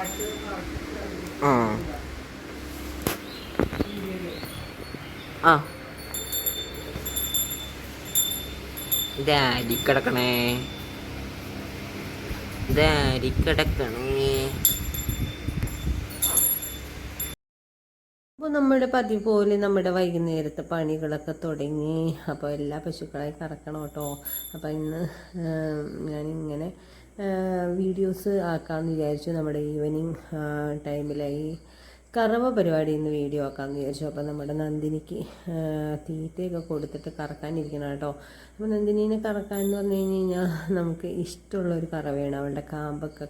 ആ ആ ഇതാരി കിടക്കണേ ഇതാരി കിടക്കണേ. അപ്പോൾ നമ്മുടെ പതിവ് പോലെ നമ്മുടെ വൈകുന്നേരത്തെ പണികളൊക്കെ തുടങ്ങി. അപ്പോൾ എല്ലാ പശുക്കളായി കറക്കണം കേട്ടോ. അപ്പോൾ ഇന്ന് ഞാനിങ്ങനെ വീഡിയോസ് ആക്കാമെന്ന് വിചാരിച്ചു. നമ്മുടെ ഈവനിങ് ടൈമിലായി കറവ പരിപാടി ഇന്ന് വീഡിയോ ആക്കാമെന്ന് വിചാരിച്ചു. അപ്പോൾ നമ്മുടെ നന്ദിനിക്ക് തീറ്റയൊക്കെ കൊടുത്തിട്ട് കറക്കാനിരിക്കണം കേട്ടോ. അപ്പോൾ നന്ദിനീനെ കറക്കാൻ എന്ന് പറഞ്ഞു കഴിഞ്ഞാൽ നമുക്ക് ഇഷ്ടമുള്ളൊരു കറവയാണ്. അവളുടെ കാമ്പൊക്കെ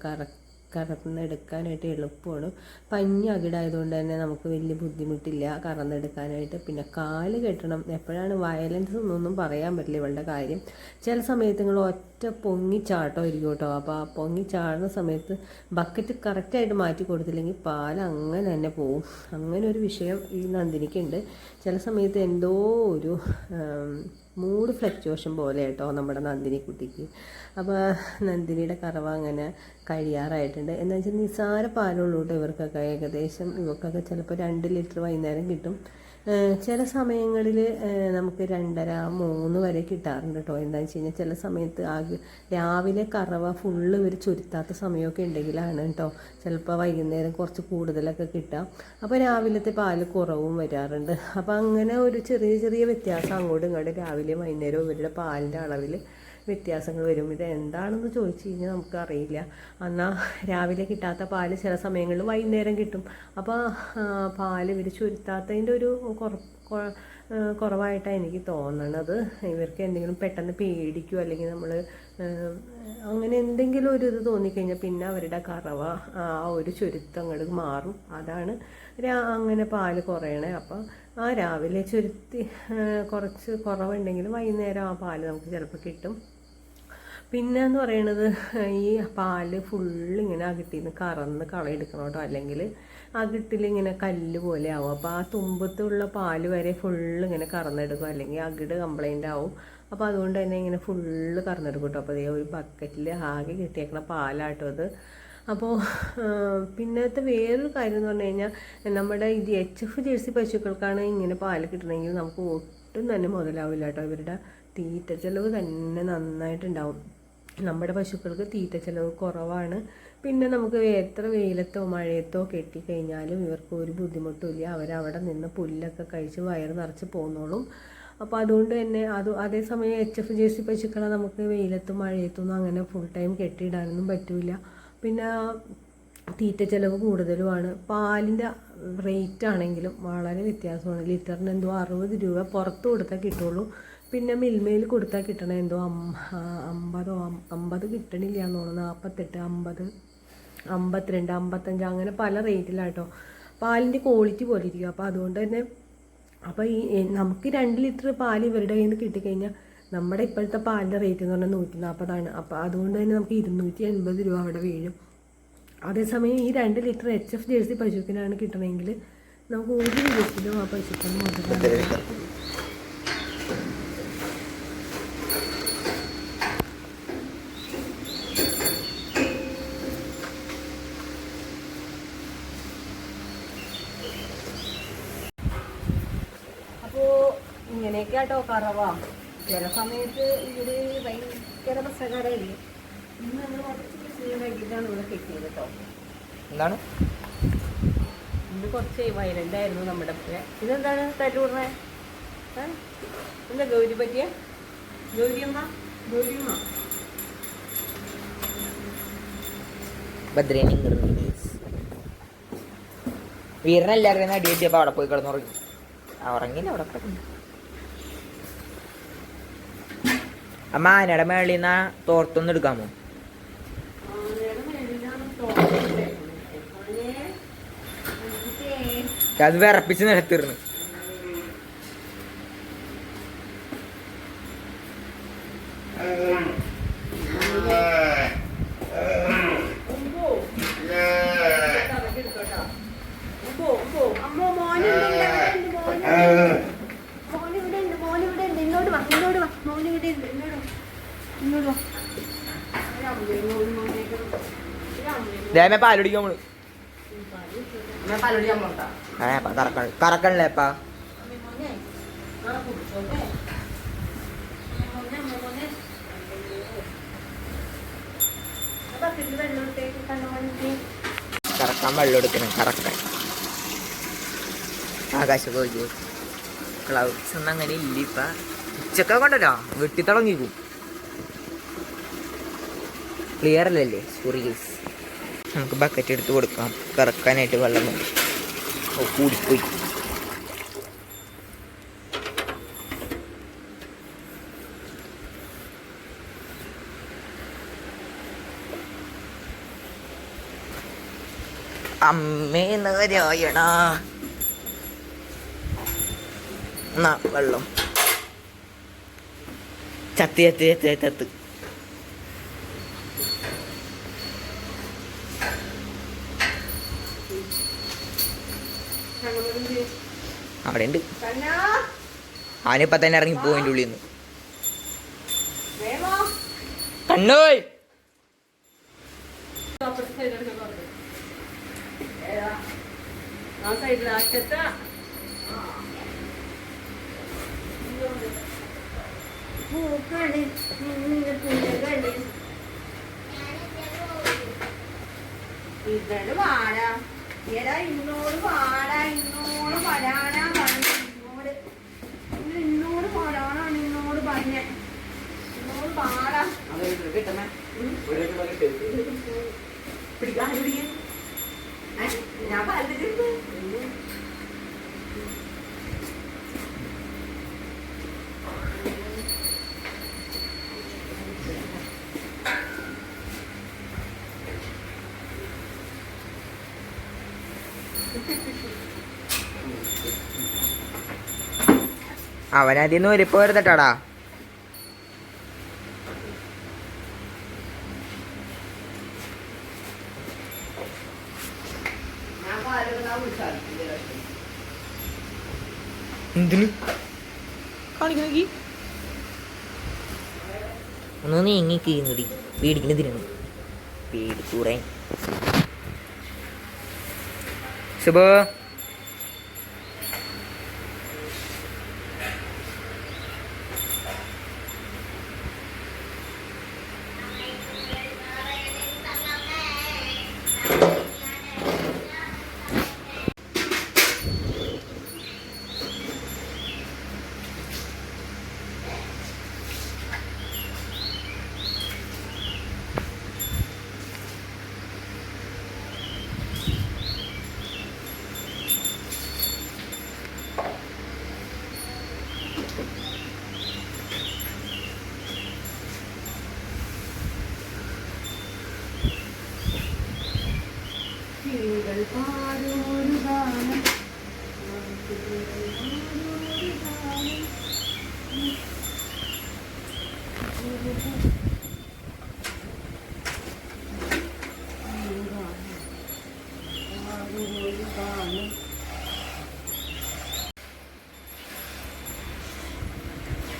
കറന്നെടുക്കാനായിട്ട് എളുപ്പമാണ്. പഞ്ഞി അകിടായതുകൊണ്ട് തന്നെ നമുക്ക് വലിയ ബുദ്ധിമുട്ടില്ല കറന്നെടുക്കാനായിട്ട്. പിന്നെ കാല് കെട്ടണം. എപ്പോഴാണ് വയലൻസ് എന്നൊന്നും പറയാൻ പറ്റില്ല ഇവളുടെ കാര്യം. ചില സമയത്ത് നിങ്ങൾ ഒറ്റ പൊങ്ങിച്ചാട്ടം ഇരിക്കും കേട്ടോ. അപ്പോൾ ആ പൊങ്ങിച്ചാടുന്ന സമയത്ത് ബക്കറ്റ് കറക്റ്റായിട്ട് മാറ്റി കൊടുത്തില്ലെങ്കിൽ പാൽ അങ്ങനെ തന്നെ പോവും. അങ്ങനെ ഒരു വിഷയം ഈ നന്ദിനിക്കുണ്ട്. ചില സമയത്ത് എന്തോ ഒരു മൂഡ് ഫ്ലക്ച്വേഷൻ പോലെ കേട്ടോ നമ്മുടെ നന്ദിനി കുട്ടിക്ക്. അപ്പോൾ നന്ദിനിയുടെ കറവ അങ്ങനെ കഴിയാറായിട്ടുണ്ട്. എന്ന് വെച്ചാൽ നിസ്സാര പാലുള്ളൂ കേട്ടോ ഇവർക്കൊക്കെ. ഏകദേശം ഇവർക്കൊക്കെ ചിലപ്പോൾ 2 ലിറ്റർ വൈകുന്നേരം കിട്ടും. ചില സമയങ്ങളിൽ നമുക്ക് 2.5-3 വരെ കിട്ടാറുണ്ട് കേട്ടോ. എന്താണെന്ന് വെച്ച് കഴിഞ്ഞാൽ ചില സമയത്ത് രാവിലെ കറവ ഫുള്ള് ഇവർ ചുരുത്താത്ത സമയമൊക്കെ ഉണ്ടെങ്കിലാണ് കേട്ടോ ചിലപ്പോൾ വൈകുന്നേരം കുറച്ച് കൂടുതലൊക്കെ കിട്ടാം. അപ്പോൾ രാവിലത്തെ പാല് കുറവും വരാറുണ്ട്. അപ്പോൾ അങ്ങനെ ഒരു ചെറിയ ചെറിയ വ്യത്യാസം അങ്ങോട്ടും ഇങ്ങോട്ടും രാവിലെയും വൈകുന്നേരവും ഇവരുടെ പാലിൻ്റെ അളവിൽ വ്യത്യാസങ്ങൾ വരും. ഇത് എന്താണെന്ന് ചോദിച്ചു കഴിഞ്ഞാൽ നമുക്കറിയില്ല. എന്നാൽ രാവിലെ കിട്ടാത്ത പാല് ചില സമയങ്ങളിൽ വൈകുന്നേരം കിട്ടും. അപ്പോൾ പാല് ഇവർ ചുരുത്താത്തതിൻ്റെ ഒരു കുറവായിട്ടാണ് എനിക്ക് തോന്നണത്. ഇവർക്ക് എന്തെങ്കിലും പെട്ടെന്ന് പേടിക്കുമോ അല്ലെങ്കിൽ നമ്മൾ അങ്ങനെ എന്തെങ്കിലും ഒരു ഇത് തോന്നിക്കഴിഞ്ഞാൽ പിന്നെ അവരുടെ കറവ ആ ഒരു ചുരുത്തം അങ്ങോട്ട് മാറും. അതാണ് അങ്ങനെ പാല് കുറയണേ. അപ്പം ആ രാവിലെ ചുരുത്തി കുറച്ച് കുറവുണ്ടെങ്കിൽ വൈകുന്നേരം ആ പാല് നമുക്ക് ചിലപ്പോൾ കിട്ടും. പിന്നെ എന്ന് പറയണത് ഈ പാല് ഫുള്ളിങ്ങനെ അകിട്ടിന്ന് കറന്ന് കളയെടുക്കണം കേട്ടോ. അല്ലെങ്കിൽ അകിട്ടിലിങ്ങനെ കല്ല് പോലെ ആവും. അപ്പോൾ ആ തുമ്പത്തുള്ള പാല് വരെ ഫുള്ളിങ്ങനെ കറന്നെടുക്കും. അല്ലെങ്കിൽ അകിട് കംപ്ലൈൻ്റ് ആവും. അപ്പോൾ അതുകൊണ്ട് തന്നെ ഇങ്ങനെ ഫുള്ള് കറന്നെടുക്കും കേട്ടോ. അപ്പോൾ അതേ ഒരു ബക്കറ്റിൽ ആകെ കിട്ടിയേക്കണ പാലാട്ടോ അത്. അപ്പോൾ പിന്നത്തെ വേറൊരു കാര്യം എന്ന് പറഞ്ഞു കഴിഞ്ഞാൽ നമ്മുടെ ഇത് HF ജേഴ്സി പശുക്കൾക്കാണ് ഇങ്ങനെ പാല് കിട്ടണമെങ്കിൽ നമുക്ക് ഒട്ടും തന്നെ മുതലാവില്ല കേട്ടോ. ഇവരുടെ തീറ്റ ചിലവ് തന്നെ നന്നായിട്ടുണ്ടാവും. നമ്മുടെ പശുക്കൾക്ക് തീറ്റ ചിലവ് കുറവാണ്. പിന്നെ നമുക്ക് എത്ര വെയിലത്തോ മഴയത്തോ കെട്ടിക്കഴിഞ്ഞാലും ഇവർക്ക് ഒരു ബുദ്ധിമുട്ടുമില്ല. അവരവിടെ നിന്ന് പുല്ലൊക്കെ കഴിച്ച് വയറ് നിറച്ച് പോന്നോളും. അപ്പോൾ അതുകൊണ്ട് തന്നെ അതേസമയം HF ജേഴ്സി പശുക്കളെ നമുക്ക് വെയിലത്തും മഴയത്തൊന്നും അങ്ങനെ ഫുൾ ടൈം കെട്ടിയിടാനൊന്നും പറ്റില്ല. പിന്നെ തീറ്റ ചിലവ് കൂടുതലുമാണ്. പാലിൻ്റെ റേറ്റ് ആണെങ്കിലും വളരെ വ്യത്യാസമാണ്. ലിറ്ററിന് എന്തോ 60 രൂപ പുറത്ത് കൊടുത്താൽ കിട്ടുള്ളൂ. പിന്നെ മിൽമയിൽ കൊടുത്താൽ കിട്ടണ എന്തോ 50 കിട്ടണില്ല എന്ന് തോന്നുന്നു. 48, 50, 52, 55 അങ്ങനെ പല റേറ്റിലാട്ടോ. പാലിൻ്റെ ക്വാളിറ്റി പോലെ ഇരിക്കും. അപ്പോൾ അതുകൊണ്ട് തന്നെ അപ്പോൾ നമുക്ക് 2 ലിറ്റർ പാൽ ഇവരുടെ കയ്യിൽ നിന്ന് കിട്ടിക്കഴിഞ്ഞാൽ നമ്മുടെ ഇപ്പോഴത്തെ പാലിൻ്റെ റേറ്റ് എന്ന് പറഞ്ഞാൽ 140 ആണ്. അപ്പോൾ അതുകൊണ്ട് തന്നെ നമുക്ക് 280 രൂപ അവിടെ വീഴും. അതേസമയം ഈ 2 ലിറ്റർ HF ജേഴ്സി പശുക്കിനാണ് കിട്ടണമെങ്കിൽ നമുക്ക് 1 ദിവസത്തിലും ആ പശുക്കൾ മുതലാണ്. ഇങ്ങനെയൊക്കെ ആട്ടോ കറവ. ചില സമയത്ത് ഇവര് ഭയങ്കര പ്രശ്നക്കാരായിരിക്കും. ഇന്ന് നമ്മൾ കുറച്ച് വൈകിട്ടാണ് ഇവിടെ കെട്ടിയത് കേട്ടോ. എന്താണ് ഇന്ന് കുറച്ച് വയലൻ്റ് ആയിരുന്നു നമ്മുടെ. ഇതെന്താണ് തല്ലൂടണേ? എന്താ ഗൗരി പറ്റിയ? ഗൗരിയമ്മ വീരനെല്ലാവരും അടി വെച്ചപ്പോൾ അവിടെ പോയി കിടന്നുറങ്ങി. ഉറങ്ങില്ല, അവിടെ കിടന്നു. അമ്മ ആനയുടെ മേളിൽ നിന്ന് തോർത്തൊന്നും എടുക്കാമോ? അത് വിറപ്പിച്ച് നിലത്തിരുന്നു. ദേമേ പാലുടിക്കും നമ്മള്. കറക്കണല്ലേ അപ്പാ? കറക്കാൻ വെള്ളം എടുക്കണം, കറക്കാൻ. ആകാശം പോയി ക്ലൗഡ്സ് ഒന്നും അങ്ങനെ ഇല്ല ഇപ്പ. ഉച്ചക്ക കൊണ്ടല്ലോ വെട്ടി തുടങ്ങിക്കും. ക്ലിയർ അല്ലല്ലേ? Sorry guys. നമുക്ക് ബക്കറ്റ് എടുത്ത് കൊടുക്കാം കറക്കാനായിട്ട് വെള്ളം. ഓ കൂടിപ്പോയി. അമ്മേ നാരായണ. എന്നാ വെള്ളം ചത്ത് ചത്ത് ചത്ത് ചത്ത്. അവിടെ ഉണ്ട്. അവനിപ്പ തന്നെ ഇറങ്ങി പോയിന്റെ ഉള്ളിൽ നിന്ന്. കണ്ണോയ് ഇതോട് വാടാ ഏതാ ഇന്നോട് വാടാ ഇന്നോട് വരാനാ പറഞ്ഞു. ഇന്നോട് വരാനാണ് ഇന്നോട് പറഞ്ഞ ഇന്നോട് വാടാ. ഞാൻ പറഞ്ഞിട്ടുണ്ട്. അവനതിന്ന് ഒരിപ്പ് വരുത്തട്ടാടാ. എന്തിന് കാണിക്കുന്നീ? ഒന്ന് നീങ്ങി കീറി പേടിക്കുന്നതിനാണ്. പേടിക്കൂറേ ശുഭ.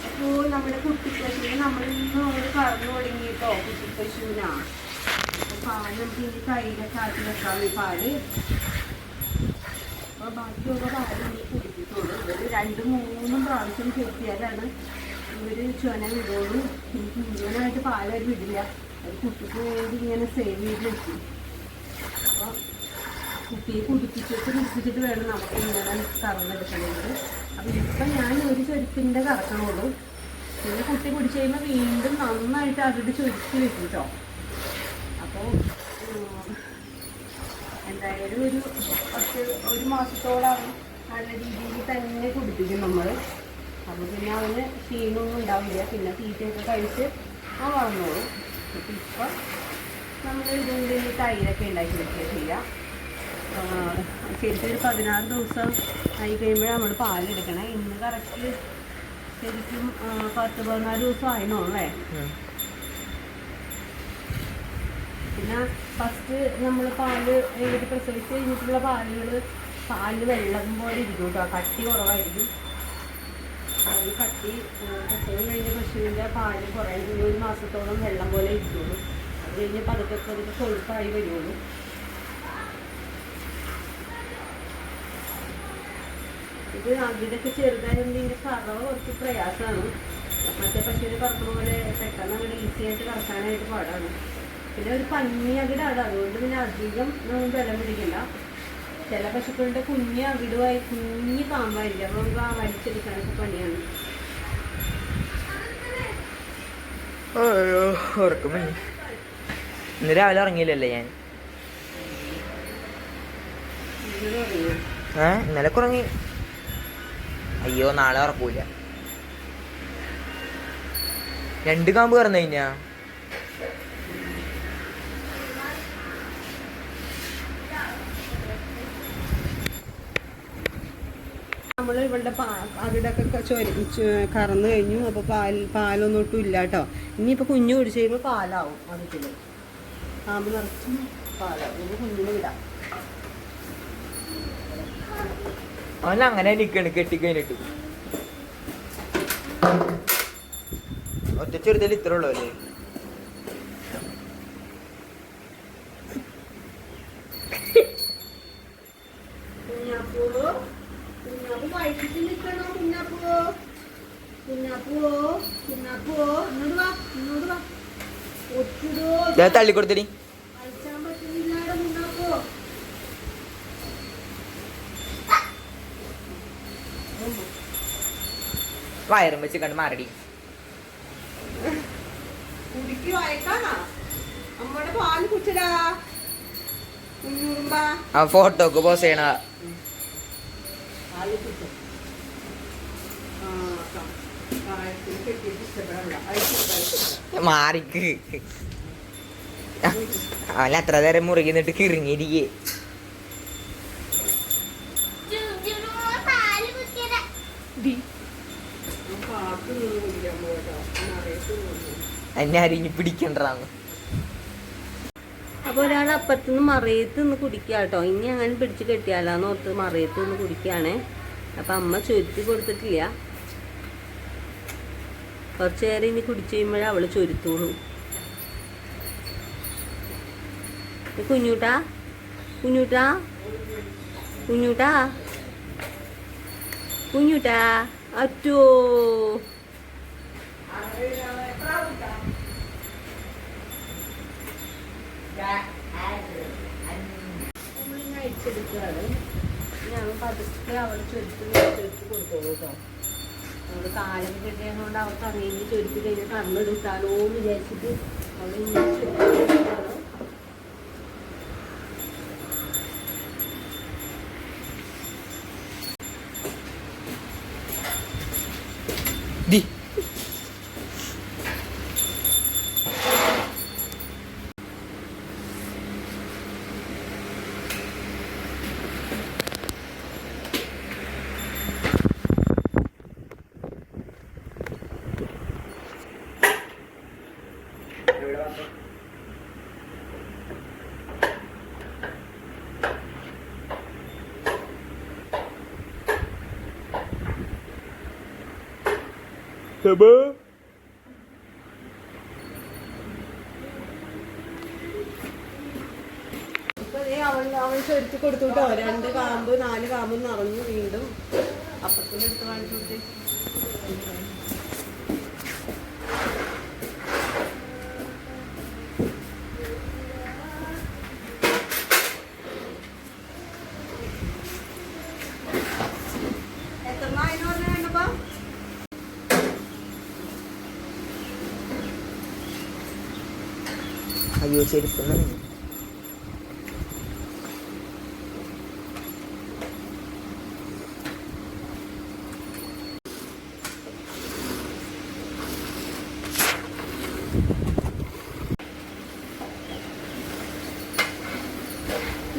അപ്പോൾ നമ്മുടെ കുട്ടിപ്പശുവിനെ നമ്മളിന്ന് കറന്നു തുടങ്ങിയിട്ടോ. കുട്ടിപ്പശുവിനാ പാല് നമുക്ക് ഇനി കയ്യിലൊക്കെ ആക്കി വെക്കാം. ഈ പാല് അപ്പോൾ ബാക്കിയുള്ള പാല് ഇനി കുടിപ്പിക്കുള്ളൂ. ഒരു 2-3 പ്രാവശ്യം ചെത്തിയാലാണ് ഇവർ ചുന വിടുള്ളൂ. എനിക്ക് മുഴുവനായിട്ട് പാലവർ വിടില്ല. അത് കുട്ടിക്ക് വേണ്ടി ഇങ്ങനെ സേവ് ചെയ്ത് വെക്കും. അപ്പോൾ കുട്ടിയെ കുടിപ്പിച്ചിട്ട് വേണം നമുക്ക് ഇങ്ങനെ കറന്നെടുക്കണമെങ്കിൽ. അപ്പം ഇപ്പം ഞാൻ ഒരു ചൊരുക്കിൻ്റെ കറക്കണുള്ളൂ. പിന്നെ കുട്ടി കുടിച്ച് കഴിയുമ്പോൾ വീണ്ടും നന്നായിട്ട് അതിട്ട് ചൊരുക്കി വെക്കും കേട്ടോ. അപ്പോൾ എന്തായാലും ഒരു മാസത്തോളം നല്ല രീതിയിൽ തന്നെ കുടിപ്പിക്കും നമ്മൾ. അപ്പോൾ പിന്നെ അവന് ക്ഷീണമൊന്നും ഉണ്ടാവില്ല. പിന്നെ തീറ്റയൊക്കെ കഴിച്ച് വളർന്നോളും. അപ്പം ഇപ്പം നമ്മൾ ഇതുകൊണ്ട് തൈരൊക്കെ ഉണ്ടാക്കി വെക്കുക ചെയ്യാം. ശരിക്കും ഒരു 16 ദിവസം ആയി കഴിയുമ്പോഴാണ് നമ്മൾ പാലെടുക്കണേ. ഇന്ന് കറക്റ്റ് ശരിക്കും 10-14 ദിവസം ആയിരുന്നോളേ. പിന്നെ ഫസ്റ്റ് നമ്മൾ പാല് പ്രസവിച്ച് കഴിഞ്ഞിട്ടുള്ള പാല് വെള്ളം പോലെ ഇരിക്കും കേട്ടോ. കട്ടി കുറവായിരിക്കും. അതിൽ കട്ടി പ്രസവം കഴിഞ്ഞ പശുവിൻ്റെ പാല് കുറേ 1 മാസത്തോളം വെള്ളം പോലെ ഇരിക്കുള്ളൂ. അത് കഴിഞ്ഞ് പതുക്കെ കൊഴുപ്പായി വരുള്ളൂ. ഇത് അവിടെയൊക്കെ ചെറുതായതുകൊണ്ട് ഇതിൻ്റെ കറവ കുറച്ച് പ്രയാസമാണ്. മറ്റേ പശുവിനെ കറക്കുന്ന പോലെ പെട്ടെന്ന് അങ്ങനെ ഈസി ആയിട്ട് കറക്കാനായിട്ട് പാടാണ്. പിന്നെ ഒരു പന്നി അകിടാണ്, അതുകൊണ്ട് പിന്നെ അധികം ബലം പിടിക്കില്ല. ചില പശുക്കളുടെ കുഞ്ഞ് അകിടുമായി കുഞ്ഞ് കാമ്പായിരിക്കും, അപ്പോൾ നമുക്ക് ആ വലിച്ചെടുക്കാനൊക്കെ പണിയാണ്. ഉറക്കം ഇന്ന് രാവിലെ ഉറങ്ങിയില്ലല്ലേ ഞാൻ? ഇന്നലെ ഉറങ്ങി. അയ്യോ നാളെ ഉറക്കൂല. 2 കാമ്പ് കറന്നു കഴിഞ്ഞാ നമ്മൾ ഇവളുടെ അവിടൊക്കെ കറന്നു കഴിഞ്ഞു. അപ്പോൾ പാലൊന്നും ഒട്ടും ഇല്ല കേട്ടോ. ഇനിയിപ്പോൾ കുഞ്ഞു കുടിച്ച് കഴിയുമ്പോൾ പാലാവും. അതിൽ കാമ്പ് നിറച്ചും പാലാവും. ഇനി കുഞ്ഞിന് വിടാം. അവൻ അങ്ങനെ നിൽക്കണ് കെട്ടിക്കഴിഞ്ഞിട്ട്. ഒറ്റ ചെറുതിൽ ഇത്ര ഉള്ളൂ അല്ലേ? തള്ളിക്കൊടുത്തടി. വയറും വെച്ച് കണ്ട് മാറടി. ആ ഫോട്ടോക്ക് പോസ് ചെയ്യണ മാറിക്ക്. അവൻ അത്ര നേരം മുറുകി നിന്നിട്ട് കിറങ്ങിയിരിക്കേ. എന്നെ അരിഞ്ഞ് പിടിക്കണ്ടാന്ന്. അപ്പോൾ ഒരാൾ അപ്പുറത്തുനിന്ന് മറയത്ത് നിന്ന് കുടിക്കുക കേട്ടോ. ഇനി അങ്ങനെ പിടിച്ച് കെട്ടിയാലാന്ന് ഓർത്ത് മറയത്ത് നിന്ന് കുടിക്കുകയാണേ. അപ്പം അമ്മ ചൊരുത്തി കൊടുത്തിട്ടില്ല. കുറച്ച് നേരം ഇനി കുടിച്ചു കഴിയുമ്പോഴേ അവള് ചൊരുത്തോളൂ. കുഞ്ഞൂട്ടാ കുഞ്ഞൂട്ടാ കുഞ്ഞൂട്ടാ കുഞ്ഞൂട്ടാ അറ്റോ. അയച്ചെടുക്കുകയാണ്. ഞാൻ പതുക്കെ അവള് ചൊരുത്തി കൊടുത്തോളൂ കേട്ടോ. അവള് കാലം കെട്ടിയതുകൊണ്ട് അവൾക്ക് അങ്ങനെ ചൊരുത്തി കഴിഞ്ഞാൽ കറന്നെടുത്താലോ എന്ന് വിചാരിച്ചിട്ട് അവൾ ഇങ്ങനെ ചൊരുത്തിയാണ്. അവൻ ചൊരുത്തി കൊടുത്തു കേട്ടോ. 2 കാമ്പ് 4 കാമ്പ് നിറഞ്ഞു. വീണ്ടും അപ്പത്തിൻ്റെ അടുത്ത് കാണിച്ചു കൊടുത്തേ. അയ്യോ ചെരുപ്പ്.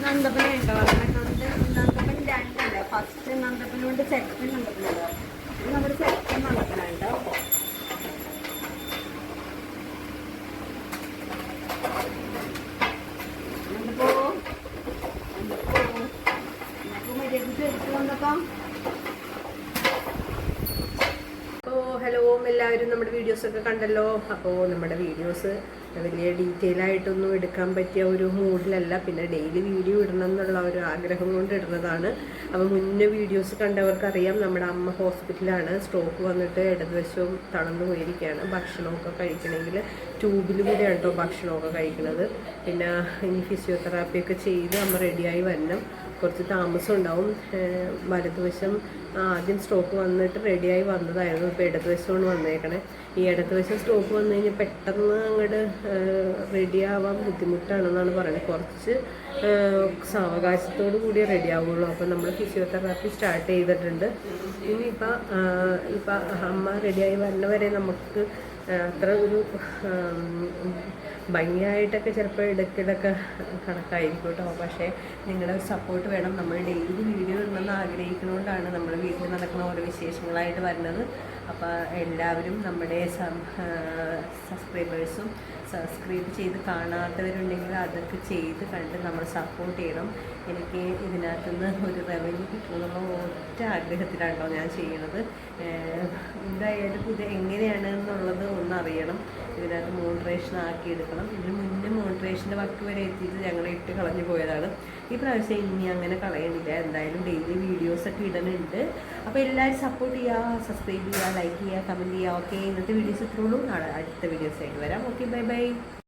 നന്ദപ്പന ഉണ്ടോ? നന്ദപ്പൻ 2 ഫസ്റ്റ് നന്ദപ്പനുണ്ട്, സെക്കൻഡ് നന്ദപ്പനുണ്ടോ? ഇത് നമ്മുടെ സെക്കൻഡ് നന്ദപ്പനുണ്ടോ. നമ്മുടെ വീഡിയോസൊക്കെ കണ്ടല്ലോ. അപ്പോൾ നമ്മുടെ വീഡിയോസ് വലിയ ഡീറ്റെയിൽ ആയിട്ടൊന്നും എടുക്കാൻ പറ്റിയ ഒരു മൂഡിലല്ല, പിന്നെ ഡെയിലി വീഡിയോ ഇടണം എന്നുള്ള ഒരു ആഗ്രഹം കൊണ്ട് ഇടുന്നതാണ്. അപ്പോൾ മുന്നേ വീഡിയോസ് കണ്ടവർക്കറിയാം, നമ്മുടെ അമ്മ ഹോസ്പിറ്റലാണ്, സ്ട്രോക്ക് വന്നിട്ട് ഇടതുവശവും തളർന്നു പോയിരിക്കുകയാണ്. ഭക്ഷണമൊക്കെ കഴിക്കണമെങ്കിൽ ട്യൂബിലൂടെയാണ് കേട്ടോ ഭക്ഷണമൊക്കെ കഴിക്കുന്നത്. പിന്നെ ഇനി ഫിസിയോതെറാപ്പിയൊക്കെ ചെയ്ത് അമ്മ റെഡിയായി വരണം, കുറച്ച് താമസം ഉണ്ടാവും. വലതുവശം ആദ്യം സ്ട്രോക്ക് വന്നിട്ട് റെഡിയായി വന്നതായിരുന്നു, ഇപ്പോൾ ഇടതുവശമാണ് വന്നേക്കണേ. ഈ ഇടതുവശം സ്ട്രോക്ക് വന്നു കഴിഞ്ഞാൽ പെട്ടെന്ന് അങ്ങോട്ട് റെഡിയാവാൻ ബുദ്ധിമുട്ടാണെന്നാണ് പറയുന്നത്. കുറച്ച് സാവകാശത്തോടു കൂടി റെഡിയാവുള്ളൂ. അപ്പോൾ നമ്മൾ ഫിസിയോതെറാപ്പി സ്റ്റാർട്ട് ചെയ്തിട്ടുണ്ട്. ഇപ്പം അമ്മ റെഡിയായി വരുന്നവരെ നമുക്ക് അത്ര ഒരു ഭംഗിയായിട്ടൊക്കെ ചിലപ്പോൾ ഇടയ്ക്കിടയ്ക്ക് കണക്കായിരിക്കും കേട്ടോ. പക്ഷേ നിങ്ങളുടെ സപ്പോർട്ട് വേണം. നമ്മൾ ഡെയിലി വീഡിയോ ഇടണമെന്ന് ആഗ്രഹിക്കുന്നതുകൊണ്ടാണ് നമ്മൾ വീട്ടിൽ നടക്കുന്ന ഓരോ വിശേഷങ്ങളായിട്ട് വരുന്നത്. അപ്പോൾ എല്ലാവരും നമ്മുടെ സബ്സ്ക്രൈബേഴ്സും സബ്സ്ക്രൈബ് ചെയ്ത് കാണാത്തവരുണ്ടെങ്കിൽ അതൊക്കെ ചെയ്ത് കണ്ട് നമ്മൾ സപ്പോർട്ട് ചെയ്യണം. എനിക്ക് ഇതിനകത്തുനിന്ന് ഒരു റവന്യൂ കിട്ടുമെന്നുള്ള ഒറ്റ ആഗ്രഹത്തിലാണല്ലോ ഞാൻ ചെയ്യണത്. എന്തായാലും ഇത് എങ്ങനെയാണ് എന്നുള്ളത് ഒന്നറിയണം. ഇതിനകത്ത് മോണിറ്ററേഷൻ ആക്കിയെടുക്കണം. ഇതിന് മുന്നേ മോണിറ്ററേഷൻ്റെ വർക്ക് വരെ എത്തിയിട്ട് ഞങ്ങൾ ഇട്ട് കളഞ്ഞു പോയതാണ്. ഈ പ്രാവശ്യം ഇനി അങ്ങനെ കളയണില്ല. എന്തായാലും ഡെയിലി വീഡിയോസൊക്കെ ഇടുന്നുണ്ട്. അപ്പോൾ എല്ലാവരും സപ്പോർട്ട് ചെയ്യുക, സബ്സ്ക്രൈബ് ചെയ്യുക, ലൈക്ക് ചെയ്യുക, കമൻറ്റ് ചെയ്യുക. ഓക്കെ, ഇന്നത്തെ വീഡിയോസ് ഇത്രയുള്ളൂ. നാളെ അടുത്ത വീഡിയോസ് ആയിട്ട് വരാം. Okay, bye bye.